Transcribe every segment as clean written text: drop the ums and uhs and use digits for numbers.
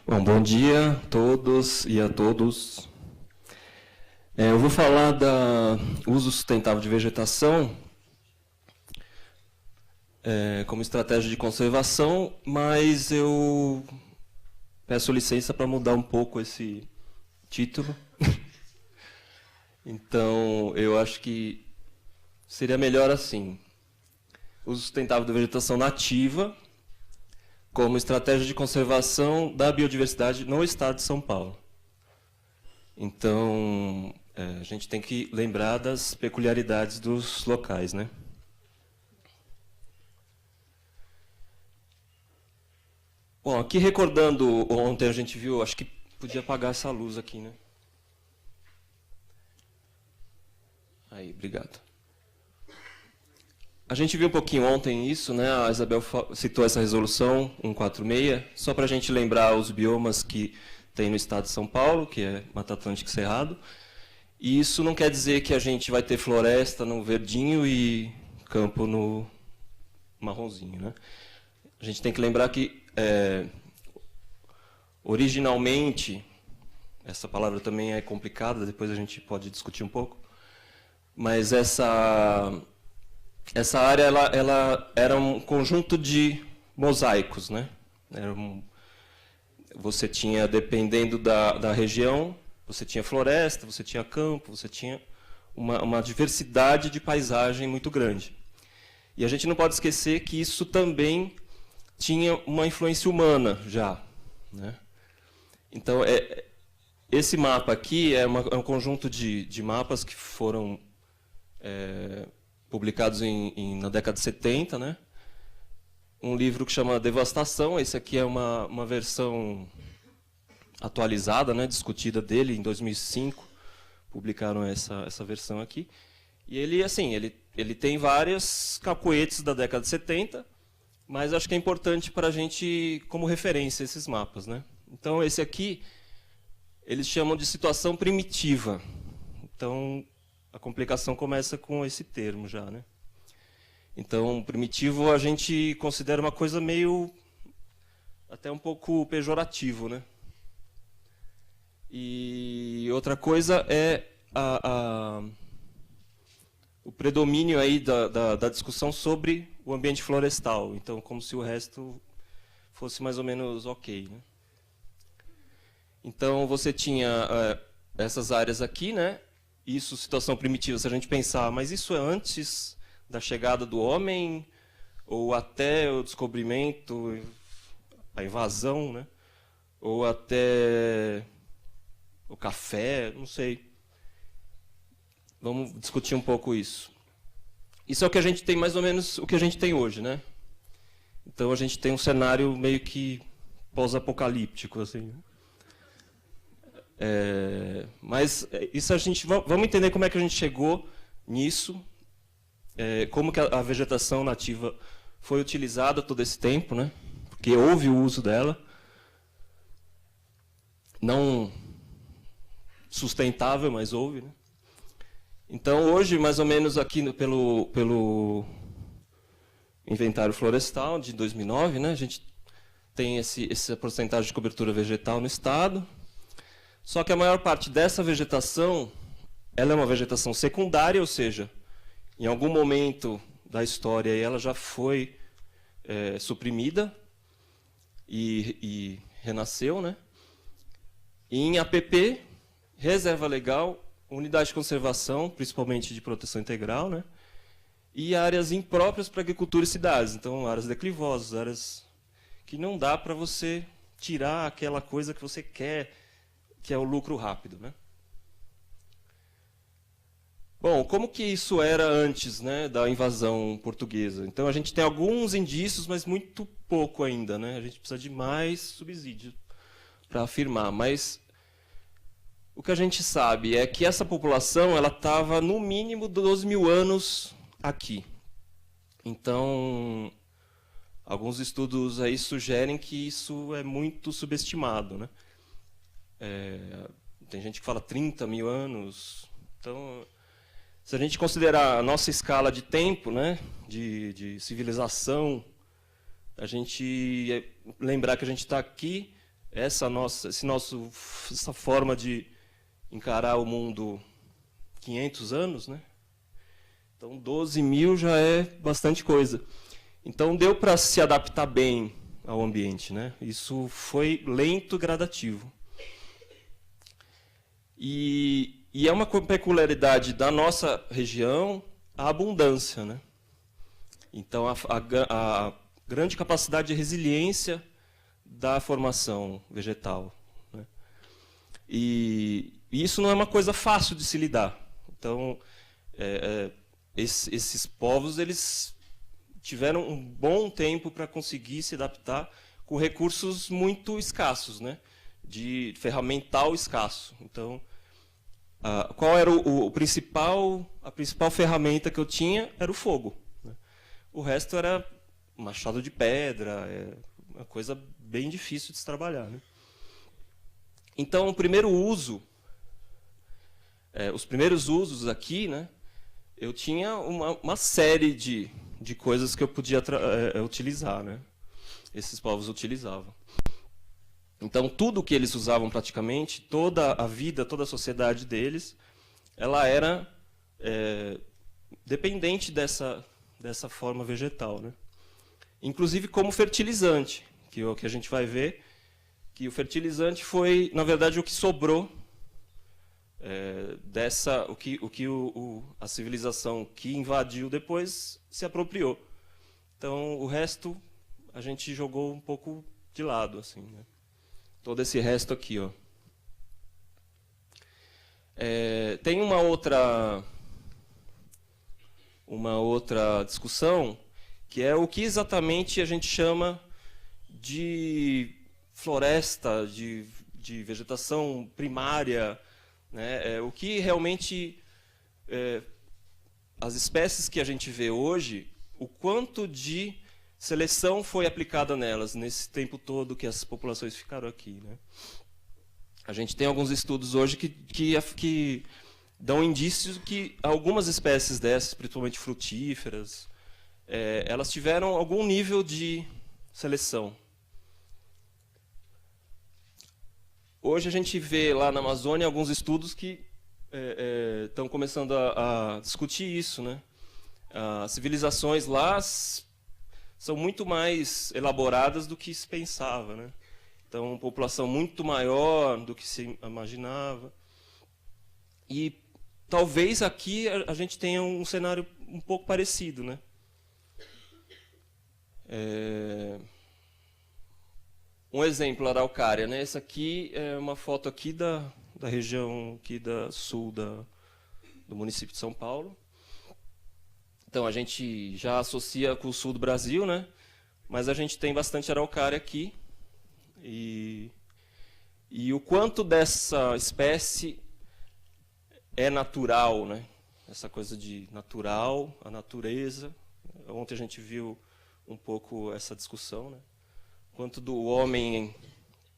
Bom dia a todos e a todos. Eu vou falar do uso sustentável de vegetação como estratégia de conservação, mas eu peço licença para mudar um pouco esse título. Então, eu acho que seria melhor assim: uso sustentável da vegetação nativa como estratégia de conservação da biodiversidade no estado de São Paulo. Então, a gente tem que lembrar das peculiaridades dos locais, né? Bom, aqui recordando, ontem a gente viu, acho que podia apagar essa luz aqui, né? Aí, obrigado. A gente viu um pouquinho ontem isso, né? A Isabel citou essa resolução 146, só para a gente lembrar os biomas que tem no estado de São Paulo, que é Mata Atlântica e Cerrado. E isso não quer dizer que a gente vai ter floresta no verdinho e campo no marronzinho, né? A gente tem que lembrar que, originalmente, essa palavra também é complicada, depois a gente pode discutir um pouco, mas essa área ela era um conjunto de mosaicos, né? Você tinha, dependendo da região, você tinha floresta, você tinha campo, você tinha uma diversidade de paisagem muito grande. E a gente não pode esquecer que isso também tinha uma influência humana já, né? Então, esse mapa aqui é um conjunto de mapas que foram publicados na década de 70, né? Um livro que chama Devastação. Esse aqui é uma versão atualizada, né, discutida dele, em 2005. Publicaram essa versão aqui. E ele tem vários cacoetes da década de 70, mas acho que é importante para a gente, como referência, esses mapas, né? Então, esse aqui, eles chamam de situação primitiva. Então, a complicação começa com esse termo já, né? Então, primitivo a gente considera uma coisa meio, até um pouco pejorativo, né? E outra coisa é o predomínio aí da discussão sobre o ambiente florestal. Então, como se o resto fosse mais ou menos ok, né? Então, você tinha essas áreas aqui, né? Isso, situação primitiva, se a gente pensar, mas isso é antes da chegada do homem ou até o descobrimento, a invasão, né? Ou até o café, não sei. Vamos discutir um pouco isso. Isso é o que a gente tem, mais ou menos o que a gente tem hoje, né? Então a gente tem um cenário meio que pós-apocalíptico, assim. Mas isso vamos entender como é que a gente chegou nisso, como que a vegetação nativa foi utilizada todo esse tempo, né? Porque houve o uso dela, não sustentável, mas houve, né? Então, hoje, mais ou menos aqui pelo Inventário Florestal de 2009, né, a gente tem essa porcentagem de cobertura vegetal no estado. Só que a maior parte dessa vegetação, ela é uma vegetação secundária, ou seja, em algum momento da história ela já foi suprimida e renasceu, né? E em APP, reserva legal, unidade de conservação, principalmente de proteção integral, né? E áreas impróprias para agricultura e cidades. Então, áreas declivosas, áreas que não dá para você tirar aquela coisa que você quer, que é o lucro rápido, né? Bom, como que isso era antes, né, da invasão portuguesa? Então, a gente tem alguns indícios, mas muito pouco ainda, né? A gente precisa de mais subsídio para afirmar. Mas o que a gente sabe é que essa população ela estava, no mínimo, 12 mil anos aqui. Então, alguns estudos aí sugerem que isso é muito subestimado, né? Tem gente que fala 30 mil anos. Então, se a gente considerar a nossa escala de tempo, né, de civilização, a gente lembrar que a gente está aqui essa forma de encarar o mundo 500 anos, né? Então 12 mil já é bastante coisa. Então deu para se adaptar bem ao ambiente, né? Isso foi lento e gradativo. E é uma peculiaridade da nossa região a abundância, né? Então a grande capacidade de resiliência da formação vegetal, né? E isso não é uma coisa fácil de se lidar. Então esses povos eles tiveram um bom tempo para conseguir se adaptar com recursos muito escassos, né? De ferramental escasso. Então, qual era a principal ferramenta que eu tinha era o fogo, né? O resto era machado de pedra, uma coisa bem difícil de se trabalhar, né? Então, os primeiros usos aqui, né? Eu tinha uma série de coisas que eu podia utilizar, né? Esses povos utilizavam. Então, tudo que eles usavam praticamente, toda a vida, toda a sociedade deles, ela era dependente dessa forma vegetal, né? Inclusive como fertilizante, que a gente vai ver que o fertilizante foi, na verdade, o que sobrou a civilização que invadiu depois se apropriou. Então, o resto a gente jogou um pouco de lado, assim, né? Todo esse resto aqui, ó. Tem uma outra discussão, que é o que exatamente a gente chama de floresta, de vegetação primária, né? O que realmente as espécies que a gente vê hoje, o quanto de seleção foi aplicada nelas nesse tempo todo que as populações ficaram aqui, né? A gente tem alguns estudos hoje que dão indícios que algumas espécies dessas, principalmente frutíferas, elas tiveram algum nível de seleção. Hoje a gente vê lá na Amazônia alguns estudos que estão começando a discutir isso, né? As civilizações lá são muito mais elaboradas do que se pensava, né? Então, uma população muito maior do que se imaginava. E talvez aqui a gente tenha um cenário um pouco parecido, né? Um exemplo, a araucária, né? Essa aqui é uma foto aqui da região aqui sul do município de São Paulo. Então, a gente já associa com o sul do Brasil, né? Mas a gente tem bastante araucária aqui. E o quanto dessa espécie é natural, né? Essa coisa de natural, a natureza. Ontem a gente viu um pouco essa discussão, né? Quanto do homem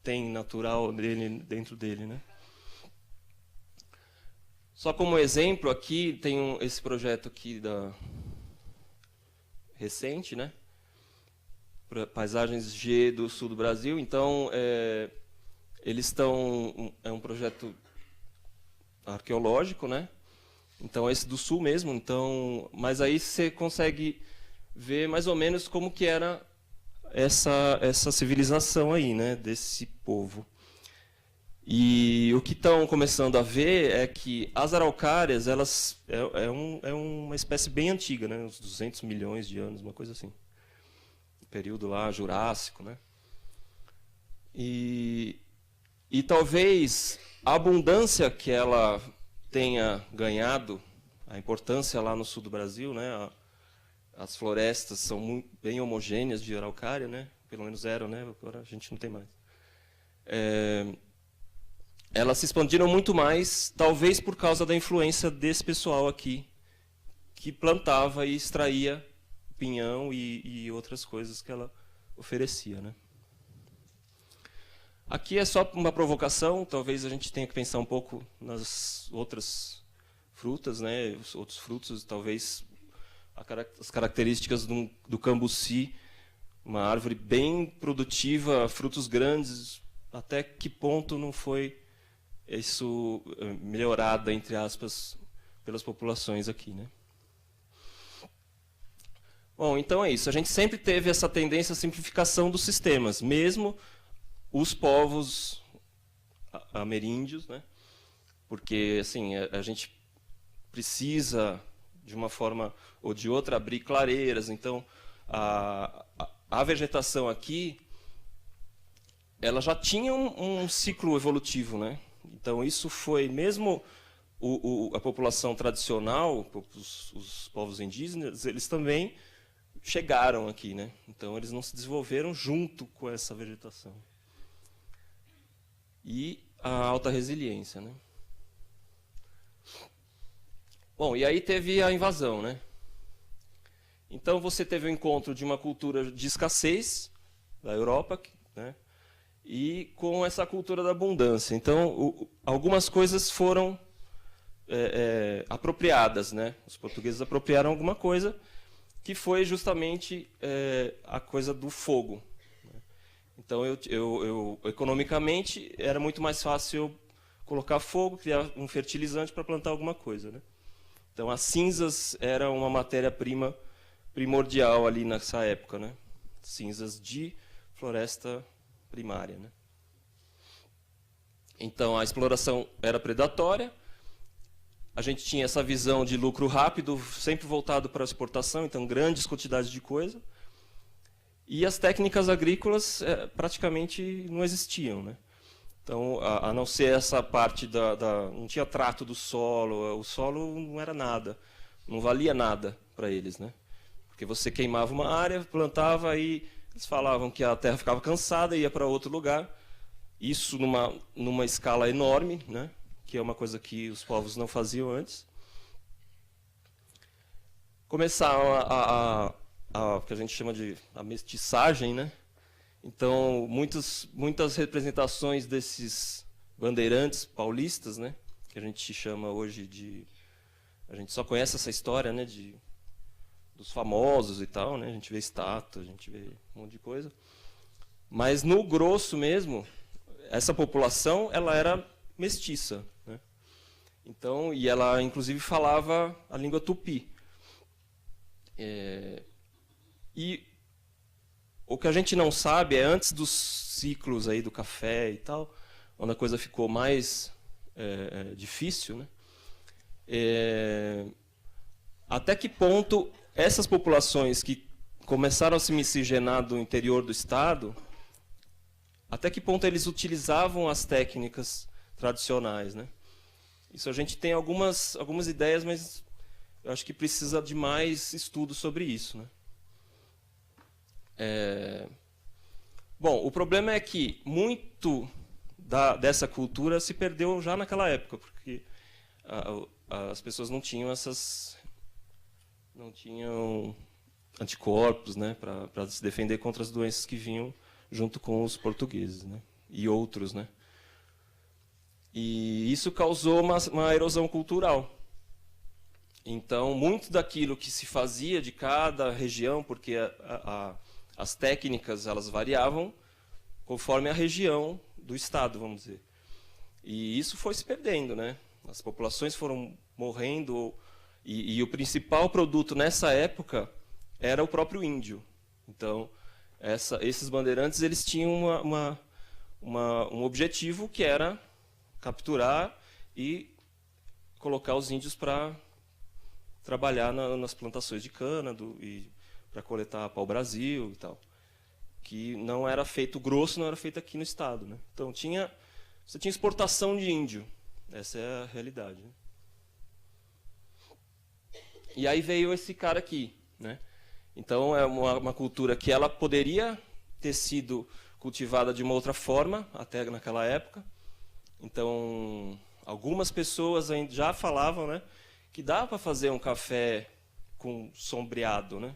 tem natural dentro dele, né? Só como exemplo, aqui tem esse projeto aqui recente, né? Paisagens G do sul do Brasil. Então, eles estão... É um projeto arqueológico, né? Então, esse do sul mesmo. Então, mas aí você consegue ver mais ou menos como que era essa civilização aí, né? Desse povo. E o que estão começando a ver é que as araucárias, elas é uma espécie bem antiga, né? Uns 200 milhões de anos, uma coisa assim. Período lá Jurássico, né? E talvez a abundância que ela tenha ganhado, a importância lá no sul do Brasil, né? As florestas são bem homogêneas de araucária, né? Pelo menos eram, né? Agora a gente não tem mais. Elas se expandiram muito mais, talvez por causa da influência desse pessoal aqui, que plantava e extraía pinhão e outras coisas que ela oferecia, né? Aqui é só uma provocação, talvez a gente tenha que pensar um pouco nas outras frutas, né? Os outros frutos, talvez as características do cambuci, uma árvore bem produtiva, frutos grandes, até que ponto não foi isso melhorado, entre aspas, pelas populações aqui, né? Bom, então é isso. A gente sempre teve essa tendência à simplificação dos sistemas, mesmo os povos ameríndios, né? Porque assim, a gente precisa, de uma forma ou de outra, abrir clareiras. Então, a vegetação aqui, ela já tinha um ciclo evolutivo, né? Então, isso foi, mesmo a população tradicional, os povos indígenas, eles também chegaram aqui, né? Então, eles não se desenvolveram junto com essa vegetação. E a alta resiliência, né? Bom, e aí teve a invasão, né? Então, você teve o encontro de uma cultura de escassez da Europa, né? E com essa cultura da abundância. Então, algumas coisas foram apropriadas, né? Os portugueses apropriaram alguma coisa, que foi justamente a coisa do fogo. Então, economicamente, era muito mais fácil colocar fogo, criar um fertilizante para plantar alguma coisa, né? Então, as cinzas eram uma matéria-prima primordial ali nessa época, né? Cinzas de floresta primária, né? Então, a exploração era predatória. A gente tinha essa visão de lucro rápido, sempre voltado para a exportação, então grandes quantidades de coisa. E as técnicas agrícolas praticamente não existiam, né? Então, a não ser essa parte não tinha trato do solo, o solo não era nada, não valia nada para eles, né? Porque você queimava uma área, plantava, e eles falavam que a terra ficava cansada e ia para outro lugar. Isso numa escala enorme, né? Que é uma coisa que os povos não faziam antes. Começaram a que a gente chama de a mestiçagem, né? Então, muitas representações desses bandeirantes paulistas, né? Que a gente chama hoje de... A gente só conhece essa história, né? Dos famosos e tal, né? A gente vê estátua, a gente vê um monte de coisa. Mas, no grosso mesmo, essa população ela era mestiça, né? Então, e ela, inclusive, falava a língua tupi. E o que a gente não sabe é, antes dos ciclos aí do café e tal, onde a coisa ficou mais difícil, né? Até que ponto essas populações que começaram a se miscigenar do interior do estado, até que ponto eles utilizavam as técnicas tradicionais, né? Isso a gente tem algumas ideias, mas eu acho que precisa de mais estudo sobre isso, né? Bom, o problema é que muito dessa cultura se perdeu já naquela época, porque as pessoas não tinham anticorpos, né, para se defender contra as doenças que vinham junto com os portugueses, né, e outros, né. E isso causou uma erosão cultural. Então, muito daquilo que se fazia de cada região, porque as técnicas elas variavam conforme a região do estado, vamos dizer. E isso foi se perdendo, né? As populações foram morrendo, e o principal produto nessa época era o próprio índio. Então, esses bandeirantes eles tinham um objetivo, que era capturar e colocar os índios para trabalhar nas plantações de cana e para coletar pau-brasil e tal, que não era feito grosso, não era feito aqui no estado, né? Então você tinha exportação de índio, essa é a realidade, né? E aí veio esse cara aqui, né? Então é uma cultura que ela poderia ter sido cultivada de uma outra forma até naquela época. Então algumas pessoas já falavam, né, que dá para fazer um café com sombreado, né?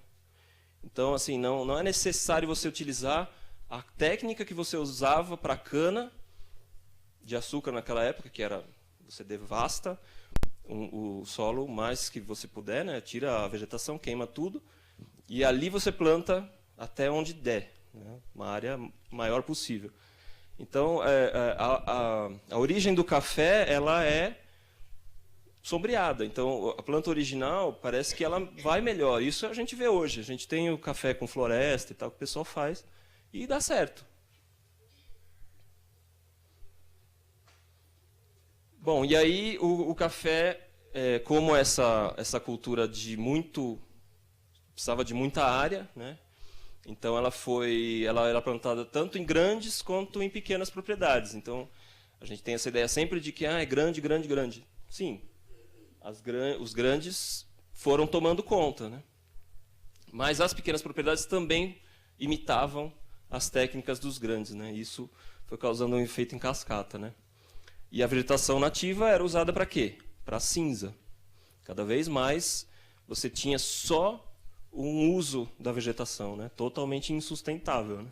Então, assim, não é necessário você utilizar a técnica que você usava para cana de açúcar naquela época, que era você devasta o solo o mais que você puder, né? Tira a vegetação, queima tudo, e ali você planta até onde der, né? Uma área maior possível. Então, a origem do café ela é sombreada. Então, a planta original parece que ela vai melhor. Isso a gente vê hoje. A gente tem o café com floresta e tal, que o pessoal faz, e dá certo. Bom, e aí o café, como essa cultura precisava de muita área, né? Então ela era plantada tanto em grandes quanto em pequenas propriedades. Então a gente tem essa ideia sempre de que é grande, grande, grande. Sim, os grandes foram tomando conta, né? Mas as pequenas propriedades também imitavam as técnicas dos grandes, né? Isso foi causando um efeito em cascata, né? E a vegetação nativa era usada para quê? Para cinza. Cada vez mais você tinha só um uso da vegetação, né? Totalmente insustentável, né?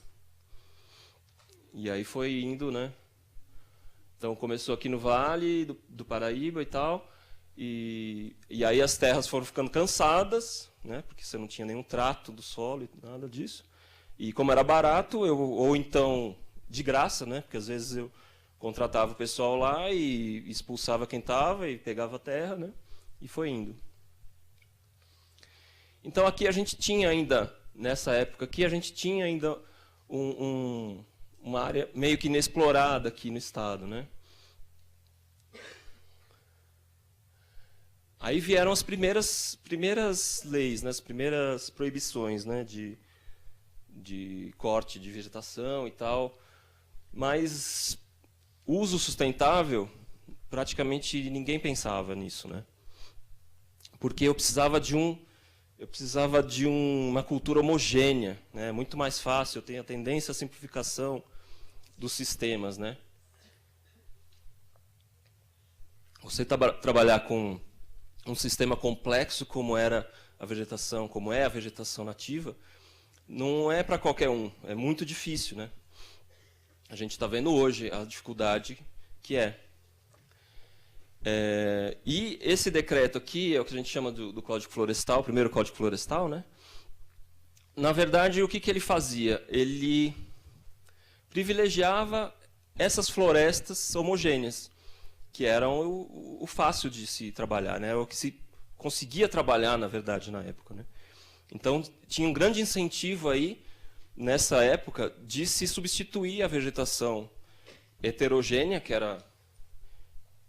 E aí foi indo, né? Então começou aqui no Vale do Paraíba e tal, e aí as terras foram ficando cansadas, né? Porque você não tinha nenhum trato do solo e nada disso. E como era barato, ou então de graça, né? Porque às vezes eu contratava o pessoal lá e expulsava quem estava e pegava a terra, né? E foi indo. Então aqui a gente tinha ainda, nessa época aqui, a gente tinha ainda uma área meio que inexplorada aqui no estado, né? Aí vieram as primeiras leis, né? As primeiras proibições, né? De corte de vegetação e tal. Mas uso sustentável, praticamente ninguém pensava nisso, né? Porque eu precisava de uma cultura homogênea, né? Muito mais fácil, eu tenho a tendência à simplificação dos sistemas, né? Você trabalhar com um sistema complexo como era a vegetação, como é a vegetação nativa, não é para qualquer um, é muito difícil, né? A gente está vendo hoje a dificuldade que é. E esse decreto aqui é o que a gente chama do Código Florestal, o primeiro Código Florestal, né? Na verdade, o que ele fazia? Ele privilegiava essas florestas homogêneas, que eram o fácil de se trabalhar, né? O que se conseguia trabalhar, na verdade, na época, né? Então, tinha um grande incentivo aí, nessa época, de se substituir a vegetação heterogênea, que era...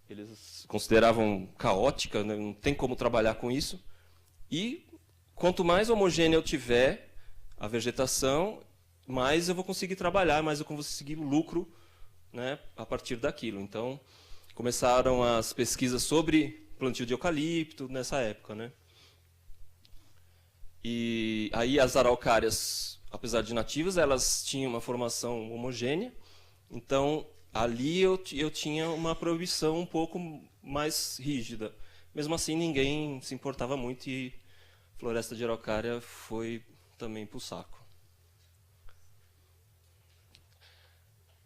eles consideravam caótica, né? Não tem como trabalhar com isso. E quanto mais homogênea eu tiver a vegetação, mais eu vou conseguir trabalhar, mais eu vou conseguir lucro, né, a partir daquilo. Então, começaram as pesquisas sobre plantio de eucalipto nessa época, né? E aí as araucárias, apesar de nativas, elas tinham uma formação homogênea. Então, ali eu tinha uma proibição um pouco mais rígida. Mesmo assim, ninguém se importava muito e a floresta de araucária foi também para o saco.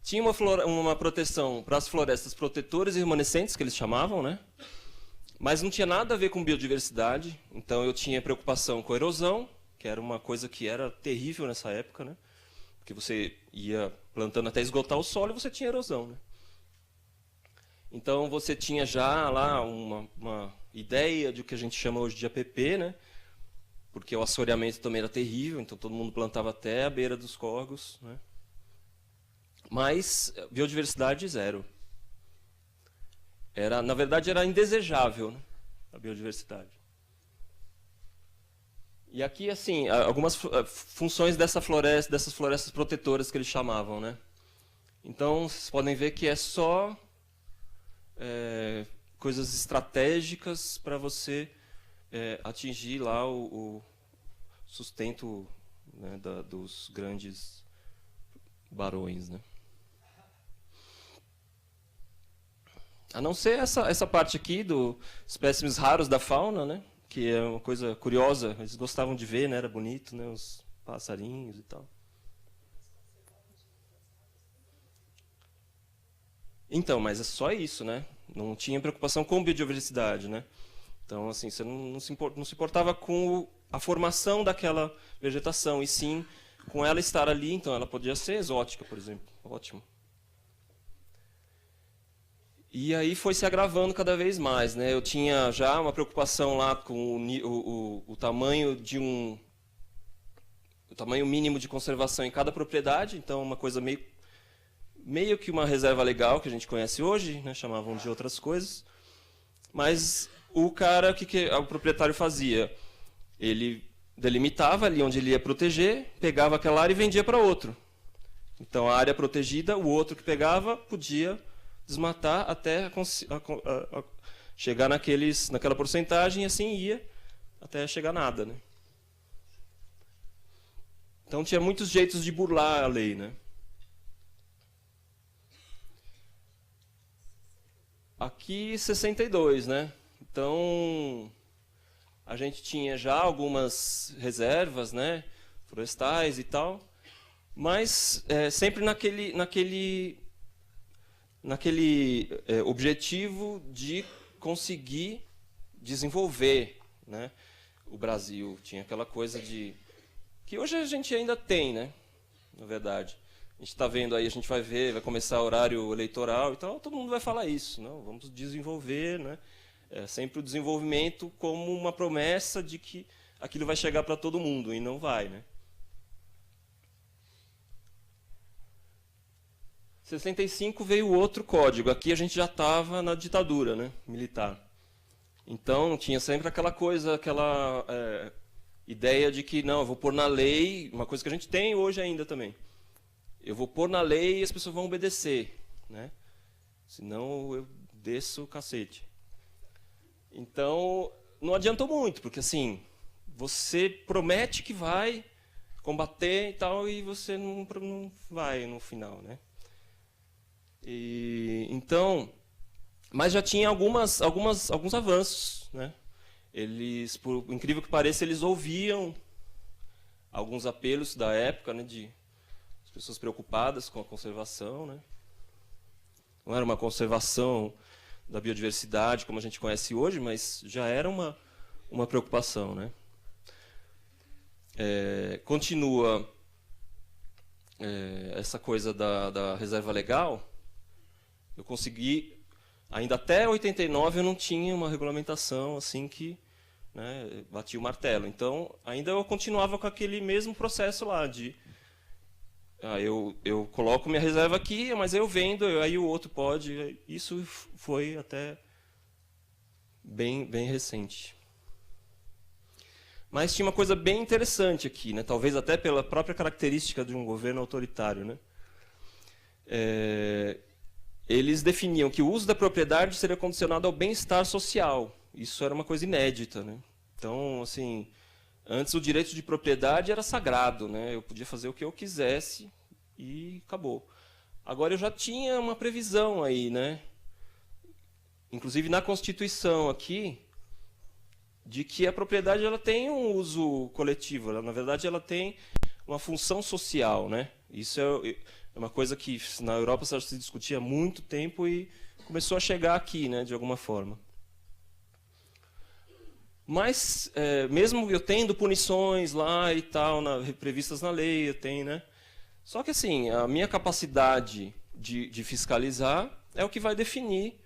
Tinha uma proteção para as florestas protetoras e remanescentes, que eles chamavam, né? Mas não tinha nada a ver com biodiversidade. Então eu tinha preocupação com erosão, que era uma coisa que era terrível nessa época, né? Porque você ia plantando até esgotar o solo e você tinha erosão, né? Então você tinha já lá uma ideia de o que a gente chama hoje de APP, né? Porque o assoreamento também era terrível, então todo mundo plantava até a beira dos córregos, né? Mas biodiversidade zero. Na verdade, era indesejável, né, a biodiversidade. E aqui, assim, algumas funções dessas florestas protetoras que eles chamavam, né? Então, vocês podem ver que é só coisas estratégicas para você atingir lá o sustento, né, dos grandes barões, né? A não ser essa parte aqui dos espécimes raros da fauna, né? Que é uma coisa curiosa, eles gostavam de ver, né? Era bonito, né? Os passarinhos e tal. Então, mas é só isso, né? Não tinha preocupação com biodiversidade, né? Então, assim, você não se importava com a formação daquela vegetação, e sim com ela estar ali. Então, ela podia ser exótica, por exemplo. Ótimo. E aí foi se agravando cada vez mais, né? Eu tinha já uma preocupação lá com o tamanho de o tamanho mínimo de conservação em cada propriedade, então uma coisa meio que uma reserva legal que a gente conhece hoje, né? Chamavam de outras coisas. Mas o cara, o proprietário fazia? Ele delimitava ali onde ele ia proteger, pegava aquela área e vendia para outro. Então a área protegida, o outro que pegava podia desmatar até chegar naquela porcentagem, e assim ia até chegar nada, né? Então tinha muitos jeitos de burlar a lei, né? Aqui 62, né? Então a gente tinha já algumas reservas, né, florestais e tal, mas sempre naquele objetivo de conseguir desenvolver, né, o Brasil. Tinha aquela coisa que hoje a gente ainda tem, né, na verdade. A gente está vendo aí, a gente vai ver, vai começar o horário eleitoral e tal, todo mundo vai falar isso, não? Vamos desenvolver, né? Sempre o desenvolvimento como uma promessa de que aquilo vai chegar para todo mundo, e não vai, né? 65 veio outro código. Aqui a gente já estava na ditadura, né, militar. Então tinha sempre aquela coisa, aquela ideia de que não, eu vou pôr na lei, uma coisa que a gente tem hoje ainda também. Eu vou pôr na lei e as pessoas vão obedecer, né? Senão eu desço o cacete. Então não adiantou muito, porque assim, você promete que vai combater e tal, e você não vai no final, né? Então, mas já tinha alguns avanços, né? Eles, por incrível que pareça, eles ouviam alguns apelos da época, né, de pessoas preocupadas com a conservação, né? Não era uma conservação da biodiversidade como a gente conhece hoje, mas já era uma preocupação, né? Continua essa coisa da reserva legal. Eu consegui, ainda até 89 eu não tinha uma regulamentação assim que, né, batia o martelo. Então, ainda eu continuava com aquele mesmo processo lá de eu coloco minha reserva aqui, mas eu vendo, aí o outro pode. Isso foi até bem recente. Mas tinha uma coisa bem interessante aqui, né? Talvez até pela própria característica de um governo autoritário, né? Eles definiam que o uso da propriedade seria condicionado ao bem-estar social. Isso era uma coisa inédita, né? Então, assim, antes o direito de propriedade era sagrado, né? Eu podia fazer o que eu quisesse e acabou. Agora eu já tinha uma previsão aí, né? Inclusive na Constituição aqui, de que a propriedade ela tem um uso coletivo. Na verdade, ela tem uma função social, né? Isso é uma coisa que na Europa se discutia há muito tempo e começou a chegar aqui, né, de alguma forma. Mas, mesmo eu tendo punições lá e tal, previstas na lei, eu tenho, né? Só que, assim, a minha capacidade de fiscalizar é o que vai definir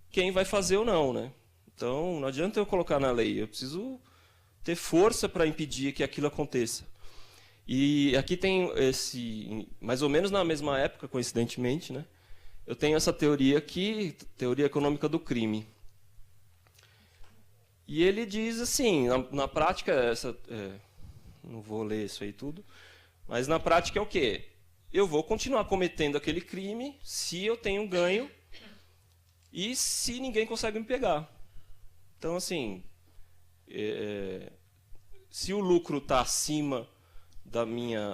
quem vai fazer ou não, né? Então, não adianta eu colocar na lei, eu preciso ter força para impedir que aquilo aconteça. E aqui tem mais ou menos na mesma época, coincidentemente, né? Eu tenho essa teoria aqui, teoria econômica do crime. E ele diz assim, na prática, não vou ler isso aí tudo, mas na prática é o quê? Eu vou continuar cometendo aquele crime se eu tenho ganho e se ninguém consegue me pegar. Então, assim, se o lucro está acima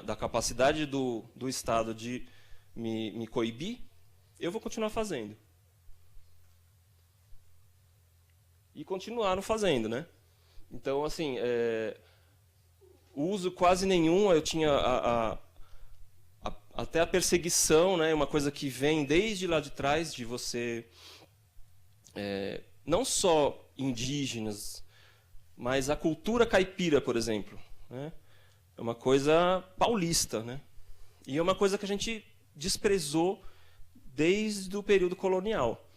da capacidade do Estado de me coibir, eu vou continuar fazendo. E continuaram fazendo, né? Então, assim, uso quase nenhum, eu tinha até a perseguição, né? Uma coisa que vem desde lá de trás, de você, não só indígenas, mas a cultura caipira, por exemplo, né? É uma coisa paulista, né? E é uma coisa que a gente desprezou desde o período colonial.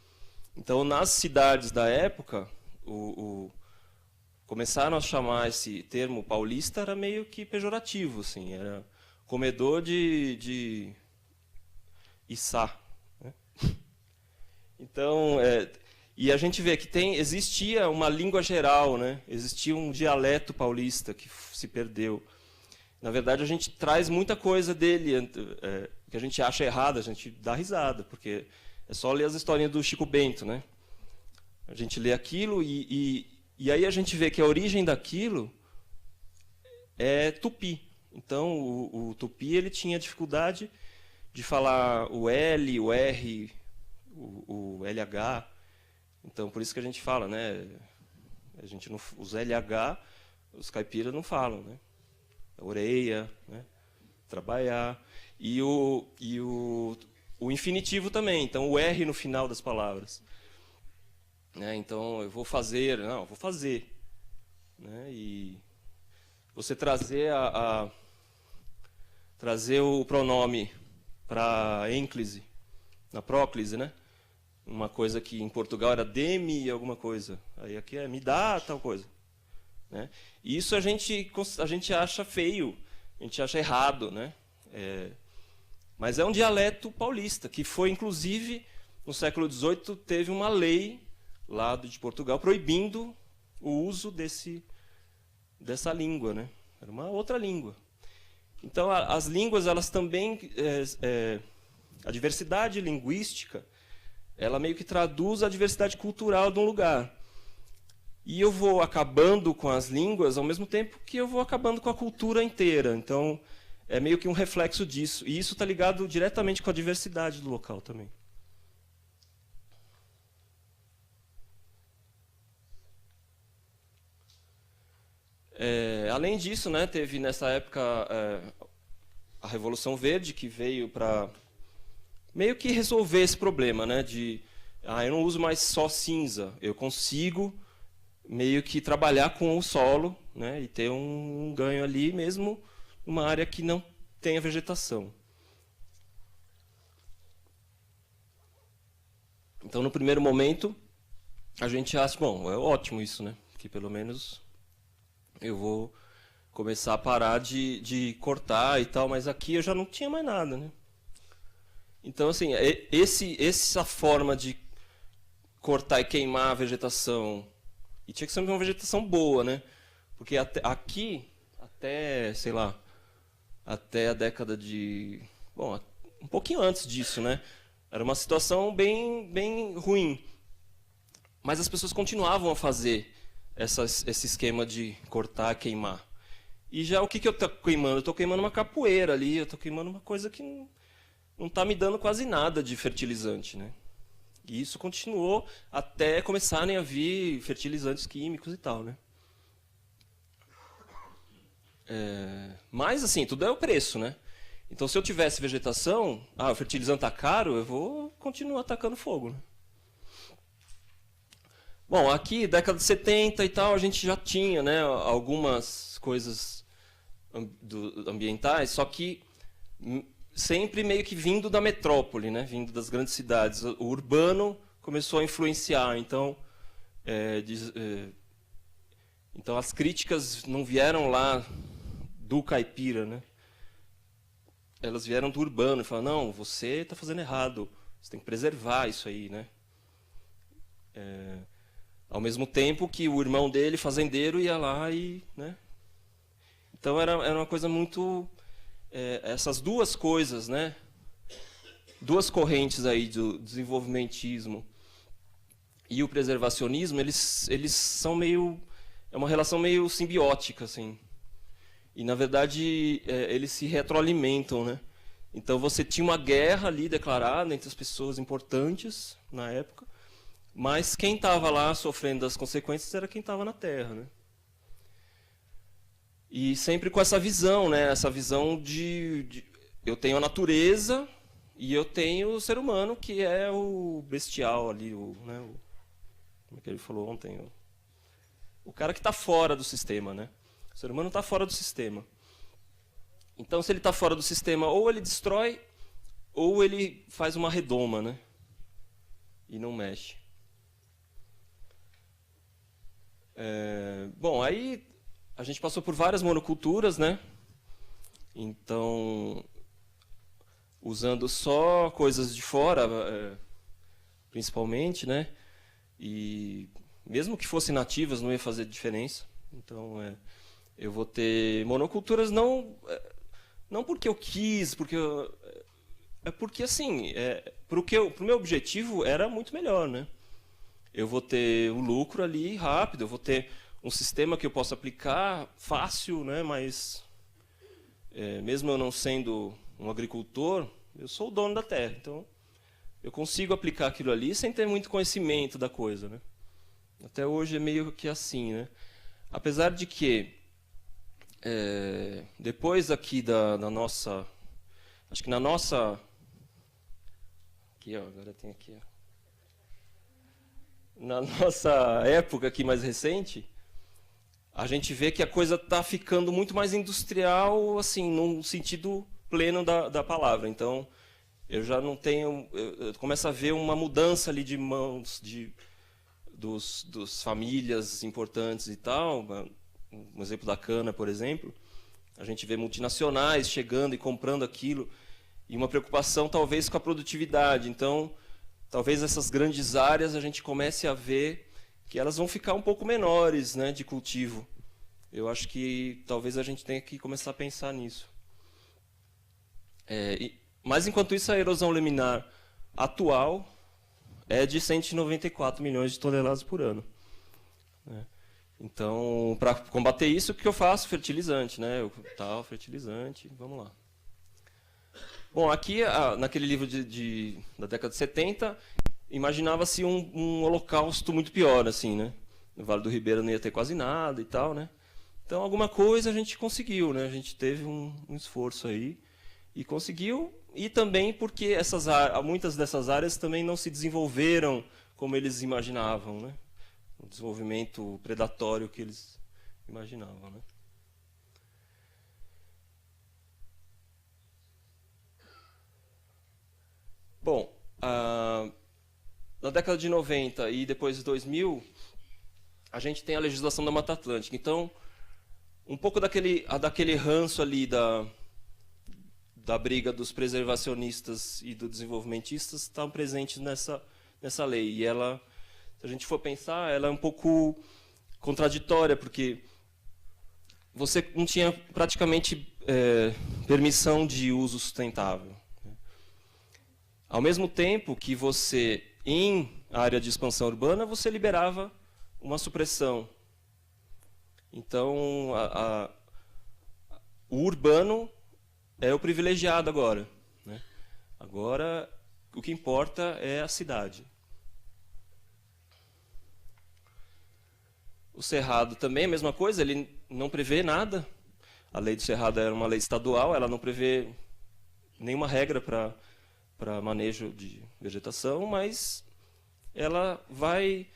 Então, nas cidades da época, começaram a chamar esse termo paulista, era meio que pejorativo, assim, era comedor de içá, né? Então, e a gente vê que existia uma língua geral, né? Existia um dialeto paulista que se perdeu. Na verdade, a gente traz muita coisa dele que a gente acha errada, a gente dá risada, porque é só ler as historinhas do Chico Bento, né? A gente lê aquilo e aí a gente vê que a origem daquilo é tupi. Então, o tupi ele tinha dificuldade de falar o L, o R, o LH. Então, por isso que a gente fala, né? A gente não, os LH, os caipiras não falam, né? Orelha, né? Trabalhar. E o infinitivo também. Então, o R no final das palavras. Né? Então, eu vou fazer. Não, eu vou fazer. Né? E você trazer trazer o pronome para ênclise, na próclise, né? Uma coisa que em Portugal era dê-me alguma coisa. Aí aqui é me dá tal coisa. Né? E isso a gente acha feio, a gente acha errado. Né? Mas é um dialeto paulista, que foi, inclusive, no século XVIII, teve uma lei lá de Portugal proibindo o uso dessa língua. Né? Era uma outra língua. Então, as línguas, elas também... a diversidade linguística, ela meio que traduz a diversidade cultural de um lugar. E eu vou acabando com as línguas ao mesmo tempo que eu vou acabando com a cultura inteira. Então, é meio que um reflexo disso. E isso está ligado diretamente com a diversidade do local também. Além disso, né, teve nessa época a Revolução Verde, que veio para meio que resolver esse problema, né, de eu não uso mais só cinza, eu consigo meio que trabalhar com o solo, né, e ter um ganho ali mesmo numa área que não tenha vegetação. Então, no primeiro momento, a gente acha, bom, é ótimo isso, né, que pelo menos eu vou começar a parar de cortar e tal, mas aqui eu já não tinha mais nada, né? Então, assim, essa forma de cortar e queimar a vegetação, e tinha que ser uma vegetação boa, né? Porque aqui, até, sei lá, até a década de... Bom, um pouquinho antes disso, né? Era uma situação bem, bem ruim. Mas as pessoas continuavam a fazer esse esquema de cortar, queimar. E já o que eu estou queimando? Eu estou queimando uma capoeira ali, eu estou queimando uma coisa que não está me dando quase nada de fertilizante, né? E isso continuou até começarem a vir fertilizantes químicos e tal, né? Mas, assim, tudo é o preço, né? Então, se eu tivesse vegetação, o fertilizante está caro, eu vou continuar atacando fogo, né? Bom, aqui, década de 70 e tal, a gente já tinha, né, algumas coisas ambientais, só que sempre meio que vindo da metrópole, né, vindo das grandes cidades. O urbano começou a influenciar, então, então as críticas não vieram lá do caipira, né? Elas vieram do urbano e falaram, não, você está fazendo errado, você tem que preservar isso aí, né? Ao mesmo tempo que o irmão dele, fazendeiro, ia lá e... Né? Então era uma coisa muito... essas duas coisas, né? Duas correntes aí do desenvolvimentismo e o preservacionismo, eles são meio... É uma relação meio simbiótica, assim. E, na verdade, eles se retroalimentam, né? Então você tinha uma guerra ali declarada entre as pessoas importantes na época, mas quem estava lá sofrendo das consequências era quem estava na Terra, né? E sempre com essa visão, né? Essa visão de eu tenho a natureza e eu tenho o ser humano, que é o bestial ali, né? Como é que ele falou ontem? O cara que está fora do sistema, né? O ser humano está fora do sistema. Então, se ele está fora do sistema, ou ele destrói, ou ele faz uma redoma, né? E não mexe. Bom, aí a gente passou por várias monoculturas, né? Então, usando só coisas de fora, principalmente, né? E mesmo que fossem nativas, não ia fazer diferença. Então, eu vou ter monoculturas não porque eu quis, porque assim, pro meu objetivo era muito melhor, né? Eu vou ter o lucro ali rápido, eu vou ter um sistema que eu possa aplicar fácil, né? Mas mesmo eu não sendo um agricultor, eu sou o dono da terra, então eu consigo aplicar aquilo ali sem ter muito conhecimento da coisa, né? Até hoje é meio que assim, né? Apesar de que depois aqui da nossa, acho que na nossa, aqui ó, agora tem aqui ó. Na nossa época aqui mais recente, a gente vê que a coisa está ficando muito mais industrial, assim, num sentido pleno da palavra. Então, eu já não tenho, eu começo a ver uma mudança ali de mãos dos famílias importantes e tal. Um exemplo da cana, por exemplo, a gente vê multinacionais chegando e comprando aquilo e uma preocupação talvez com a produtividade. Então, talvez essas grandes áreas a gente comece a ver que elas vão ficar um pouco menores, né, de cultivo. Eu acho que talvez a gente tenha que começar a pensar nisso. Mas, enquanto isso, a erosão laminar atual é de 194 milhões de toneladas por ano. Então, para combater isso, o que eu faço? Fertilizante, né? Fertilizante, vamos lá. Bom, aqui, naquele livro da década de 70, imaginava-se um holocausto muito pior, assim, né? No Vale do Ribeira não ia ter quase nada e tal, né? Então, alguma coisa a gente conseguiu, né? A gente teve um esforço aí e conseguiu. E também porque muitas dessas áreas também não se desenvolveram como eles imaginavam, né? O desenvolvimento predatório que eles imaginavam, né? Bom, na década de 90 e depois de 2000, a gente tem a legislação da Mata Atlântica. Então, um pouco daquele ranço ali da briga dos preservacionistas e dos desenvolvimentistas estão presentes nessa lei. E ela, se a gente for pensar, ela é um pouco contraditória, porque você não tinha praticamente permissão de uso sustentável. Ao mesmo tempo que você, em área de expansão urbana, você liberava uma supressão. Então, o urbano é o privilegiado agora, né? Agora, o que importa é a cidade. O Cerrado também é a mesma coisa, ele não prevê nada. A lei do Cerrado era uma lei estadual, ela não prevê nenhuma regra para manejo de vegetação, mas ela vai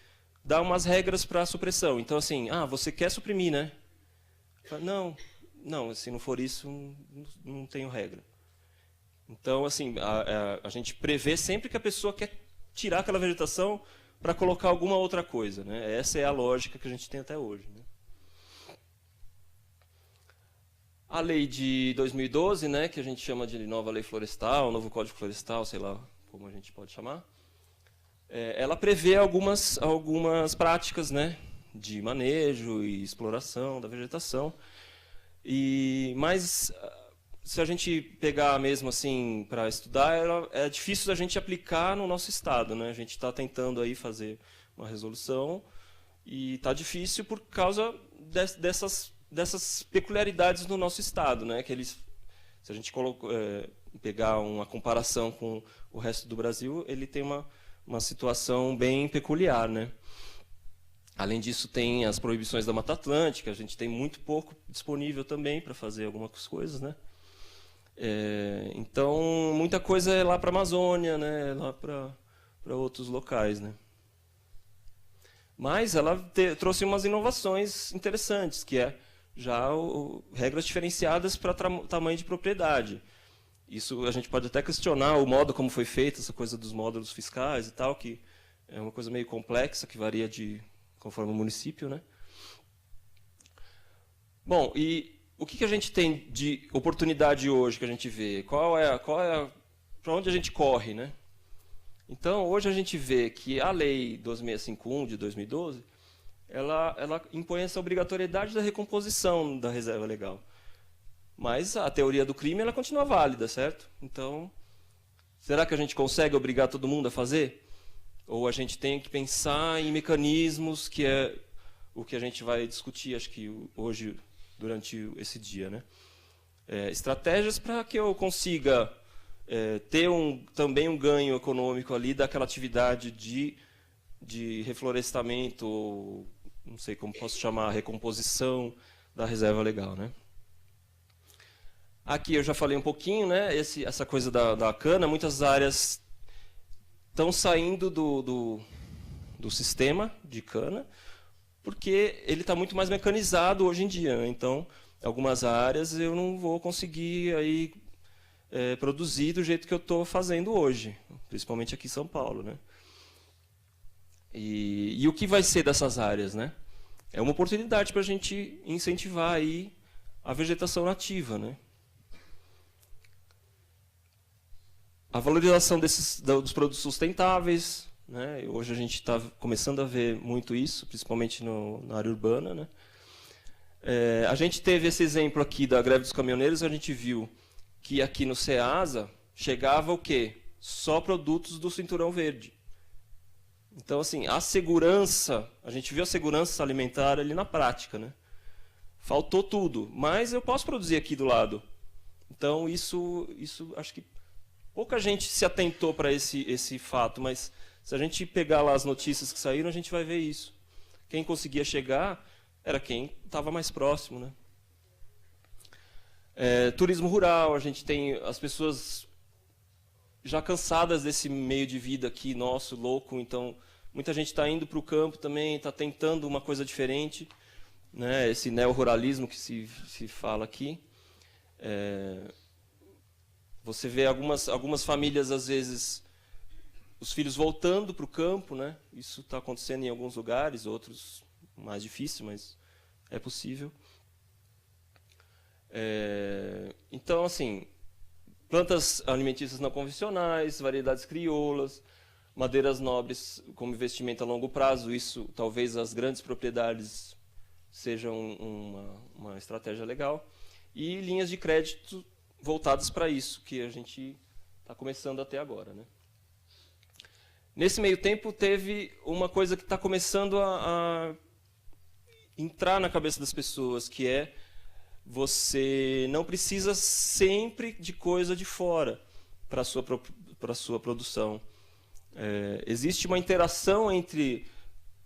dar umas regras para a supressão. Então, assim, você quer suprimir, né? Não, se não for isso, não tenho regra. Então, assim, a gente prevê sempre que a pessoa quer tirar aquela vegetação para colocar alguma outra coisa, né? Essa é a lógica que a gente tem até hoje, né? A lei de 2012, né, que a gente chama de nova lei florestal, novo código florestal, sei lá como a gente pode chamar, ela prevê algumas práticas, né, de manejo e exploração da vegetação. Mas se a gente pegar mesmo assim para estudar, é difícil da gente aplicar no nosso estado, né? A gente está tentando aí fazer uma resolução e está difícil por causa dessas peculiaridades no nosso estado, né? Que se a gente pegar uma comparação com o resto do Brasil, ele tem uma situação bem peculiar, né? Além disso, tem as proibições da Mata Atlântica, a gente tem muito pouco disponível também para fazer algumas coisas, né? Então, muita coisa é lá para a Amazônia, né? Lá para outros locais, né? Mas ela trouxe umas inovações interessantes, que é já regras diferenciadas para tamanho de propriedade. Isso a gente pode até questionar o modo como foi feita essa coisa dos módulos fiscais e tal, que é uma coisa meio complexa, que varia conforme o município, né? Bom, e o que a gente tem de oportunidade hoje que a gente vê? Para onde a gente corre, né? Então, hoje a gente vê que a Lei 2651 de 2012, ela impõe essa obrigatoriedade da recomposição da reserva legal. Mas a teoria do crime ela continua válida, certo? Então, será que a gente consegue obrigar todo mundo a fazer? Ou a gente tem que pensar em mecanismos, que é o que a gente vai discutir, acho que hoje, durante esse dia, né? Estratégias para que eu consiga ter também um ganho econômico ali daquela atividade de reflorestamento, ou, não sei como posso chamar, recomposição da reserva legal, né? Aqui eu já falei um pouquinho, né? Essa coisa da cana, muitas áreas estão saindo do sistema de cana, porque ele está muito mais mecanizado hoje em dia, né? Então, algumas áreas eu não vou conseguir aí, produzir do jeito que eu estou fazendo hoje, principalmente aqui em São Paulo, né? E o que vai ser dessas áreas, né? É uma oportunidade para a gente incentivar aí a vegetação nativa, né? A valorização dos produtos sustentáveis, né? Hoje a gente está começando a ver muito isso, principalmente na área urbana, né? A gente teve esse exemplo aqui da greve dos caminhoneiros, a gente viu que aqui no Ceasa chegava o quê? Só produtos do cinturão verde. Então, assim, a gente viu a segurança alimentar ali na prática, né? Faltou tudo, mas eu posso produzir aqui do lado. Então, isso acho que pouca gente se atentou para esse fato, mas se a gente pegar lá as notícias que saíram, a gente vai ver isso. Quem conseguia chegar era quem estava mais próximo, né? Turismo rural, a gente tem as pessoas já cansadas desse meio de vida aqui nosso, louco, então muita gente está indo para o campo também, está tentando uma coisa diferente, né? Esse neoruralismo que se fala aqui. Você vê algumas famílias, às vezes, os filhos voltando para o campo, né? Isso está acontecendo em alguns lugares, outros mais difícil, mas é possível. Então, assim, plantas alimentícias não convencionais, variedades crioulas, madeiras nobres como investimento a longo prazo, isso talvez as grandes propriedades sejam uma estratégia legal. E linhas de crédito voltadas para isso, que a gente está começando até agora, né? Nesse meio tempo, teve uma coisa que está começando a entrar na cabeça das pessoas, que é você não precisa sempre de coisa de fora para a sua produção. Existe uma interação entre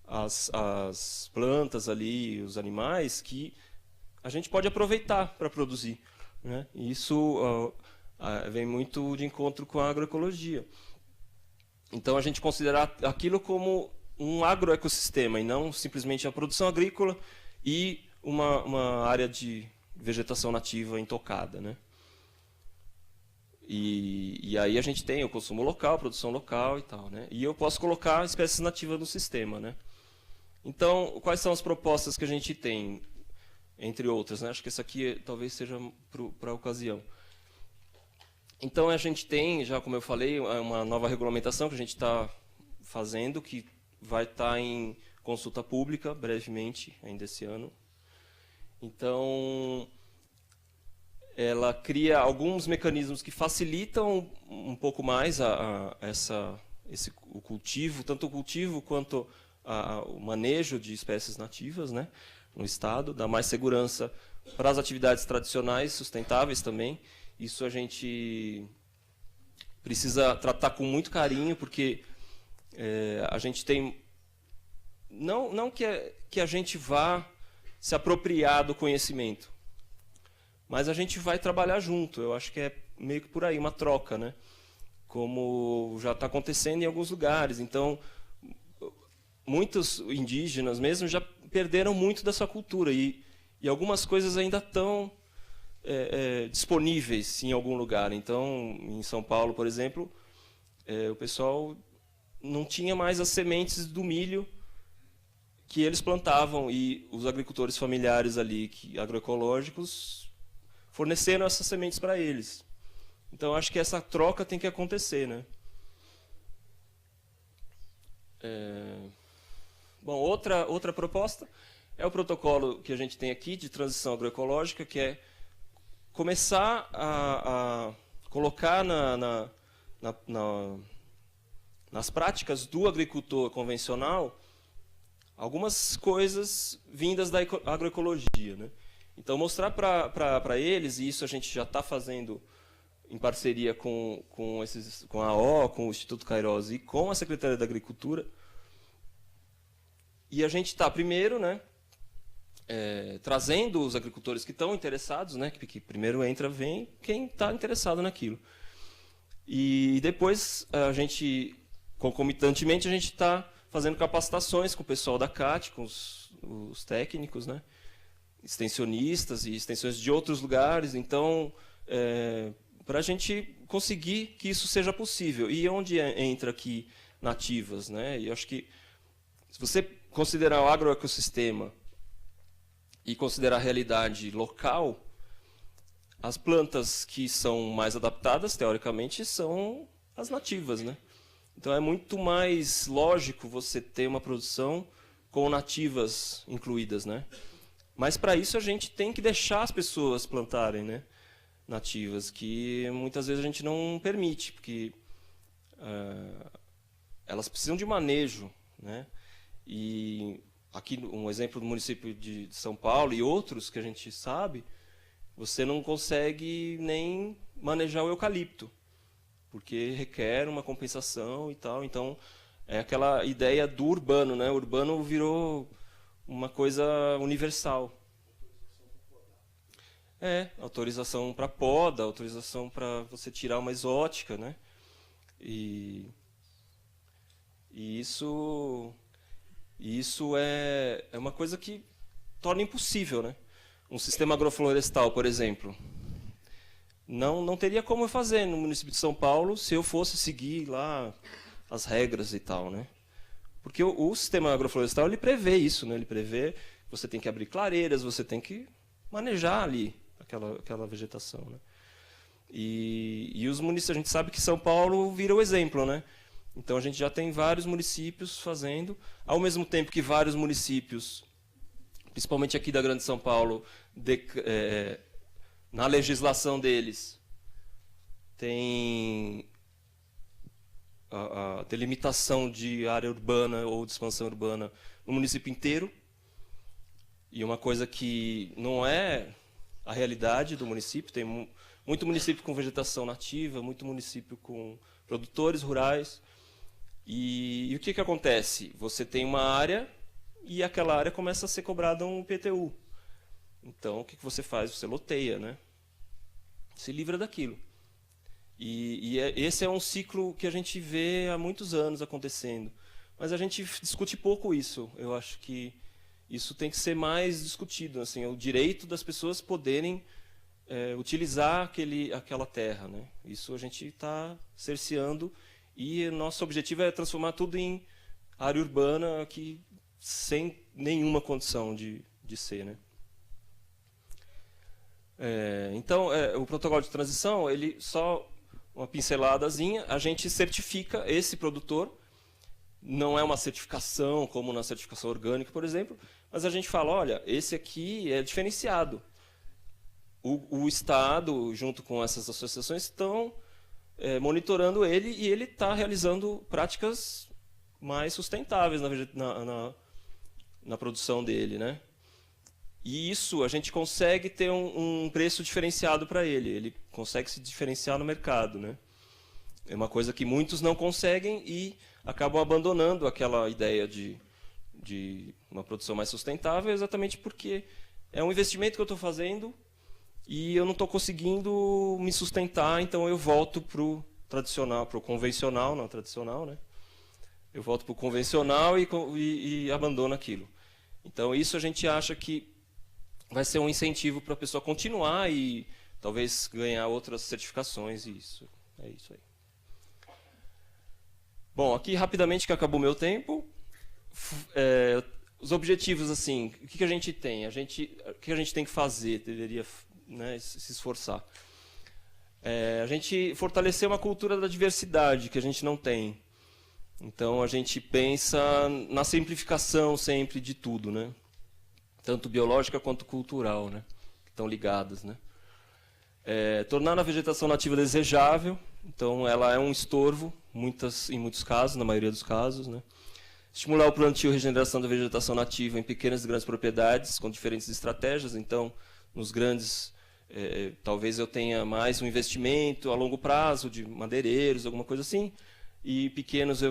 as plantas ali, os animais, que a gente pode aproveitar para produzir, né? E isso vem muito de encontro com a agroecologia. Então, a gente considerar aquilo como um agroecossistema, e não simplesmente a produção agrícola e uma área de vegetação nativa intocada, né? E aí a gente tem o consumo local, produção local e tal, né? E eu posso colocar espécies nativas no sistema, né? Então, quais são as propostas que a gente tem? Entre outras, né? Acho que essa aqui talvez seja para a ocasião. Então, a gente tem, já como eu falei, uma nova regulamentação que a gente está fazendo, que vai estar em consulta pública brevemente, ainda esse ano. Então, ela cria alguns mecanismos que facilitam um pouco mais o cultivo, tanto o cultivo quanto o manejo de espécies nativas, né, no Estado, dá mais segurança para as atividades tradicionais, sustentáveis também. Isso a gente precisa tratar com muito carinho, porque a gente tem... Não que a gente vá se apropriar do conhecimento, mas a gente vai trabalhar junto. Eu acho que é meio que por aí, uma troca, né? Como já está acontecendo em alguns lugares. Então, muitos indígenas mesmo já perderam muito dessa cultura, e algumas coisas ainda estão disponíveis em algum lugar. Então, em São Paulo, por exemplo, o pessoal não tinha mais as sementes do milho que eles plantavam e os agricultores familiares ali, agroecológicos, forneceram essas sementes para eles. Então, acho que essa troca tem que acontecer, né? Bom, outra proposta é o protocolo que a gente tem aqui de transição agroecológica, que é começar a colocar nas práticas do agricultor convencional algumas coisas vindas da agroecologia, né? Então, mostrar para eles, e isso a gente já está fazendo em parceria com a AO, com o Instituto Kairos e com a Secretaria da Agricultura. E a gente está, primeiro, né, trazendo os agricultores que estão interessados, né, que primeiro vem quem está interessado naquilo. E depois, concomitantemente, a gente está fazendo capacitações com o pessoal da CAT, com os técnicos, né, extensionistas e extensões de outros lugares. Então, para a gente conseguir que isso seja possível. E onde entra aqui nativas, né? E eu acho que, se você considerar o agroecossistema e considerar a realidade local, as plantas que são mais adaptadas, teoricamente, são as nativas, né? Então, é muito mais lógico você ter uma produção com nativas incluídas, né? Mas, para isso, a gente tem que deixar as pessoas plantarem, né, nativas, que muitas vezes a gente não permite, porque elas precisam de manejo, né? E aqui, um exemplo do município de São Paulo e outros que a gente sabe, você não consegue nem manejar o eucalipto, porque requer uma compensação e tal. Então, é aquela ideia do urbano, né? O urbano virou uma coisa universal. Autorização para poda, autorização para você tirar uma exótica, né? E isso é uma coisa que torna impossível, né? Um sistema agroflorestal, por exemplo, não teria como eu fazer no município de São Paulo se eu fosse seguir lá as regras e tal, né? Porque o sistema agroflorestal, ele prevê isso, né? Ele prevê que você tem que abrir clareiras, você tem que manejar ali aquela vegetação, né? E os municípios, a gente sabe que São Paulo vira o exemplo, né? Então, a gente já tem vários municípios fazendo, ao mesmo tempo que vários municípios, principalmente aqui da Grande São Paulo, na legislação deles, tem a delimitação de área urbana ou de expansão urbana no município inteiro, e uma coisa que não é a realidade do município. Tem muito município com vegetação nativa, muito município com produtores rurais. E o que acontece? Você tem uma área e aquela área começa a ser cobrada um IPTU. Então, o que você faz? Você loteia, né? Se livra daquilo. Esse é um ciclo que a gente vê há muitos anos acontecendo. Mas a gente discute pouco isso. Eu acho que isso tem que ser mais discutido, assim, o direito das pessoas poderem utilizar aquela terra, né? Isso a gente está cerceando, e nosso objetivo é transformar tudo em área urbana aqui, sem nenhuma condição de ser, né? Então, o protocolo de transição, ele só uma pinceladazinha, a gente certifica esse produtor. Não é uma certificação como na certificação orgânica, por exemplo, mas a gente fala, olha, esse aqui é diferenciado. O Estado, junto com essas associações, estão monitorando ele, e ele está realizando práticas mais sustentáveis na produção dele, né? E isso a gente consegue ter um preço diferenciado para ele. Ele consegue se diferenciar no mercado, né? É uma coisa que muitos não conseguem e acabam abandonando aquela ideia de uma produção mais sustentável, exatamente porque é um investimento que eu estou fazendo e eu não estou conseguindo me sustentar, então eu volto para o tradicional, para o convencional, não tradicional, né? Eu volto para o convencional e abandono aquilo. Então, isso a gente acha que vai ser um incentivo para a pessoa continuar e talvez ganhar outras certificações, e isso. É isso aí. Bom, aqui rapidamente, que acabou o meu tempo. Os objetivos, assim, o que a gente tem? O que a gente tem que fazer? Deveria, né, se esforçar. A gente fortalecer uma cultura da diversidade, que a gente não tem. Então, a gente pensa na simplificação sempre de tudo, né? Tanto biológica quanto cultural, né? Que estão ligadas, né? Tornar a vegetação nativa desejável. Então, ela é um estorvo, em muitos casos, na maioria dos casos, né? Estimular o plantio e regeneração da vegetação nativa em pequenas e grandes propriedades, com diferentes estratégias. Então, nos grandes, talvez eu tenha mais um investimento a longo prazo, de madeireiros, alguma coisa assim. E pequenos,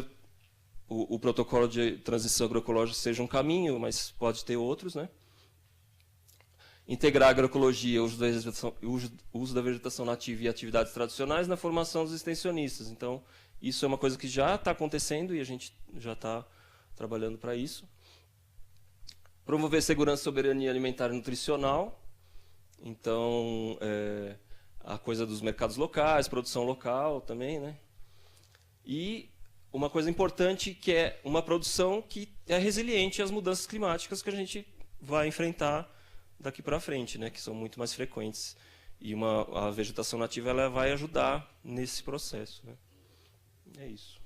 o protocolo de transição agroecológica seja um caminho, mas pode ter outros, né? Integrar a agroecologia, o uso da vegetação nativa e atividades tradicionais na formação dos extensionistas. Então, isso é uma coisa que já está acontecendo e a gente já está trabalhando para isso. Promover segurança e soberania alimentar e nutricional. Então, a coisa dos mercados locais, produção local também, né? E uma coisa importante que é uma produção que é resiliente às mudanças climáticas que a gente vai enfrentar daqui para frente, né? Que são muito mais frequentes. E a vegetação nativa ela vai ajudar nesse processo, né? É isso.